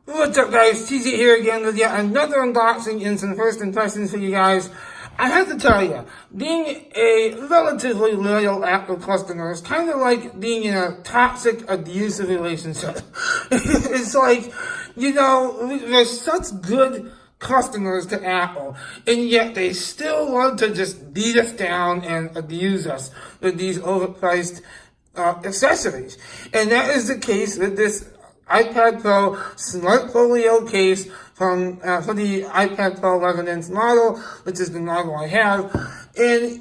What's up, guys? TJ here again with yet another unboxing and some first impressions for you guys. I have to tell you, being a relatively loyal Apple customer is kind of like being in a toxic, abusive relationship. It's like, we're such good customers to Apple, and yet they still want to just beat us down and abuse us with these overpriced accessories. And that is the case with this iPad Pro Smart Folio case for the iPad Pro 11-inch model, which is the model I have. And,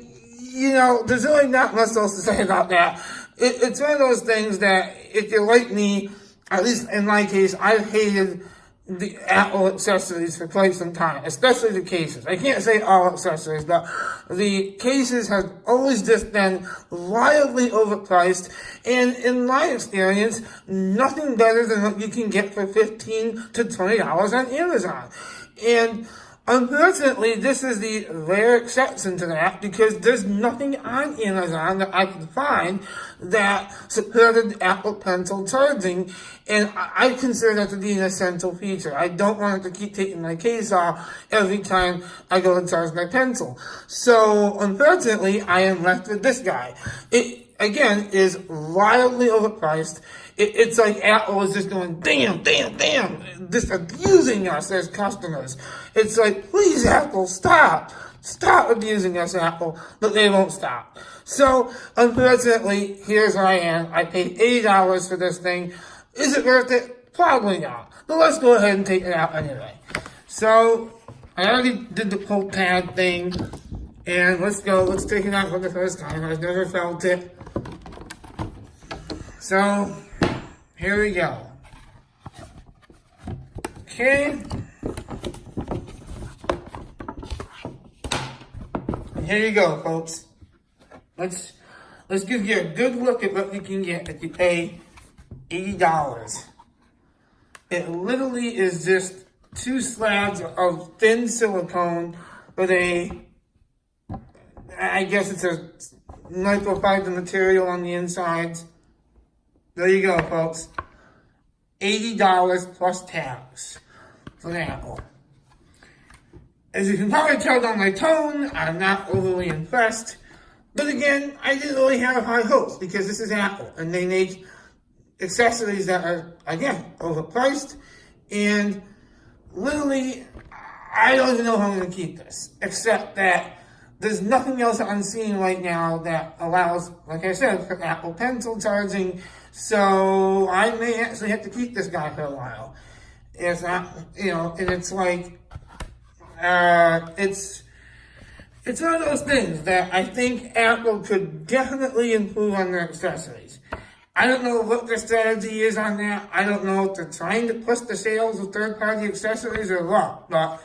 there's really not much else to say about that. It's one of those things that, if you're like me, at least in my case, I've hated the Apple accessories for quite some time, especially the cases. I can't say all accessories, but the cases have always just been wildly overpriced, and in my experience, nothing better than what you can get for $15 to $20 on Amazon. And unfortunately, this is the rare exception to that, because there's nothing on Amazon that I can find that supported Apple Pencil charging, and I consider that to be an essential feature. I don't want it to keep taking my case off every time I go to charge my pencil. So, unfortunately, I am left with this guy. It, again, is wildly overpriced. It's like Apple is just going, damn, just abusing us as customers. It's like, please, Apple, stop abusing us, Apple, but they won't stop. So, unfortunately, here's where I am. I paid $80 for this thing. Is it worth it? Probably not. But let's go ahead and take it out anyway. So, I already did the pull tab thing, and let's take it out for the first time. I've never felt it. So, here we go. Okay. And here you go, folks. Let's give you a good look at what you can get if you pay $80. It literally is just two slabs of thin silicone with I guess it's a microfiber material on the insides. There you go, folks. $80 plus tax for Apple. As you can probably tell on my tone, I'm not overly impressed. But again, I didn't really have high hopes, because this is Apple, and they make accessories that are, again, overpriced. And literally, I don't even know how I'm going to keep this, except that there's nothing else I'm seeing right now that allows, like I said, for Apple Pencil charging. So I may actually have to keep this guy for a while. It's not, and it's like, it's one of those things that I think Apple could definitely improve on their accessories. I don't know what their strategy is on that. I don't know if they're trying to push the sales of third-party accessories or what, but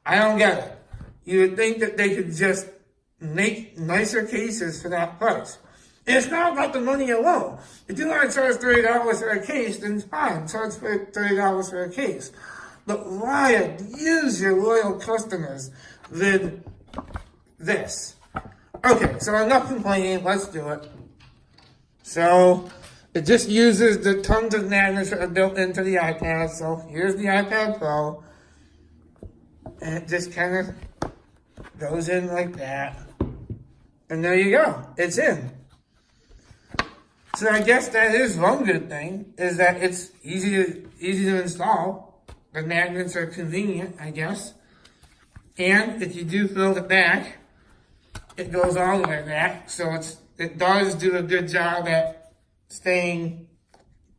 I don't get it. You would think that they could just make nicer cases for that price. And it's not about the money alone. If you want to charge $30 for a case, then fine, charge $30 for a case. But why abuse your loyal customers with this? Okay, so enough complaining, let's do it. So, it just uses the tons of magnets that are built into the iPad. So, here's the iPad Pro. And it just kind of goes in like that. And there you go, it's in. So I guess that is one good thing, is that it's easy to install. The magnets are convenient, I guess. And if you do fill the back, it goes all the way back. So it does do a good job at staying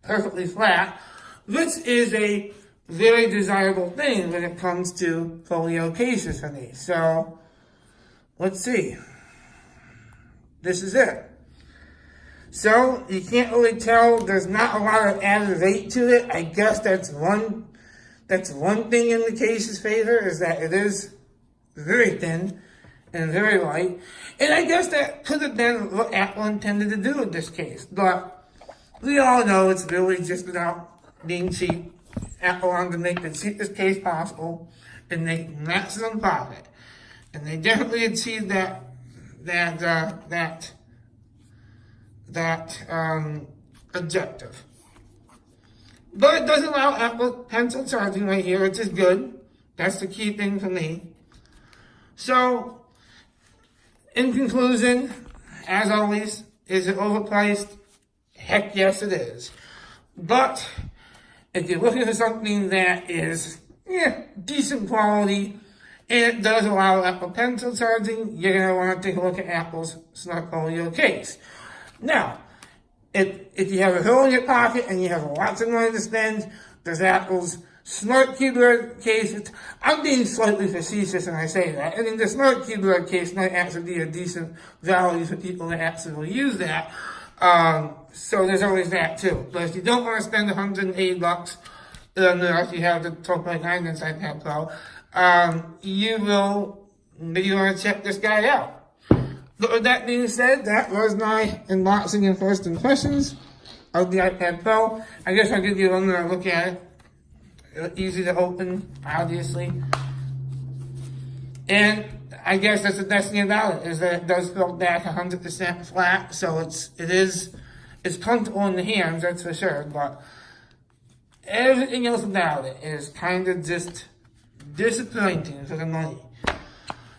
perfectly flat, which is a very desirable thing when it comes to Folio cases for me. So let's see. This is it. So, you can't really tell, there's not a lot of added weight to it. I guess that's one thing in the case's favor, is that it is very thin and very light. And I guess that could have been what Apple intended to do with this case. But we all know it's really just about being cheap. Apple wanted to make the cheapest case possible and make maximum profit. And they definitely achieved that objective. But it does allow Apple Pencil charging right here, which is good. That's the key thing for me. So, in conclusion, as always, is it overpriced? Heck yes, it is. But if you're looking for something that is decent quality, and it does allow Apple Pencil charging, you're going to want to take a look at Apple's Smart Folio case. Now, if you have a hole in your pocket and you have lots of money to spend, there's Apple's Smart Keyboard case. I'm being slightly facetious when I say that. I mean, the Smart Keyboard case might actually be a decent value for people that actually use that. So there's always that too. But if you don't want to spend $180, if you have the 12.9 inch iPad Pro, you want to check this guy out. But with that being said, that was my unboxing and first impressions of the iPad Pro. I guess I'll give you one more look at it. Easy to open, obviously. And I guess that's the best thing about it, is that it does feel back 100% flat, so it's comfortable in the hands, that's for sure, but everything else about it is kind of just disappointing for the money.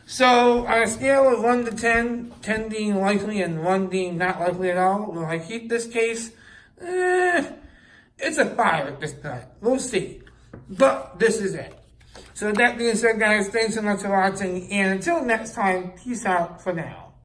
So, on a scale of 1 to 10, 10 being likely and 1 being not likely at all, will I keep this case? It's a 5 at this point. We'll see. But this is it. So with that being said, guys, thanks so much for watching, and until next time, peace out for now.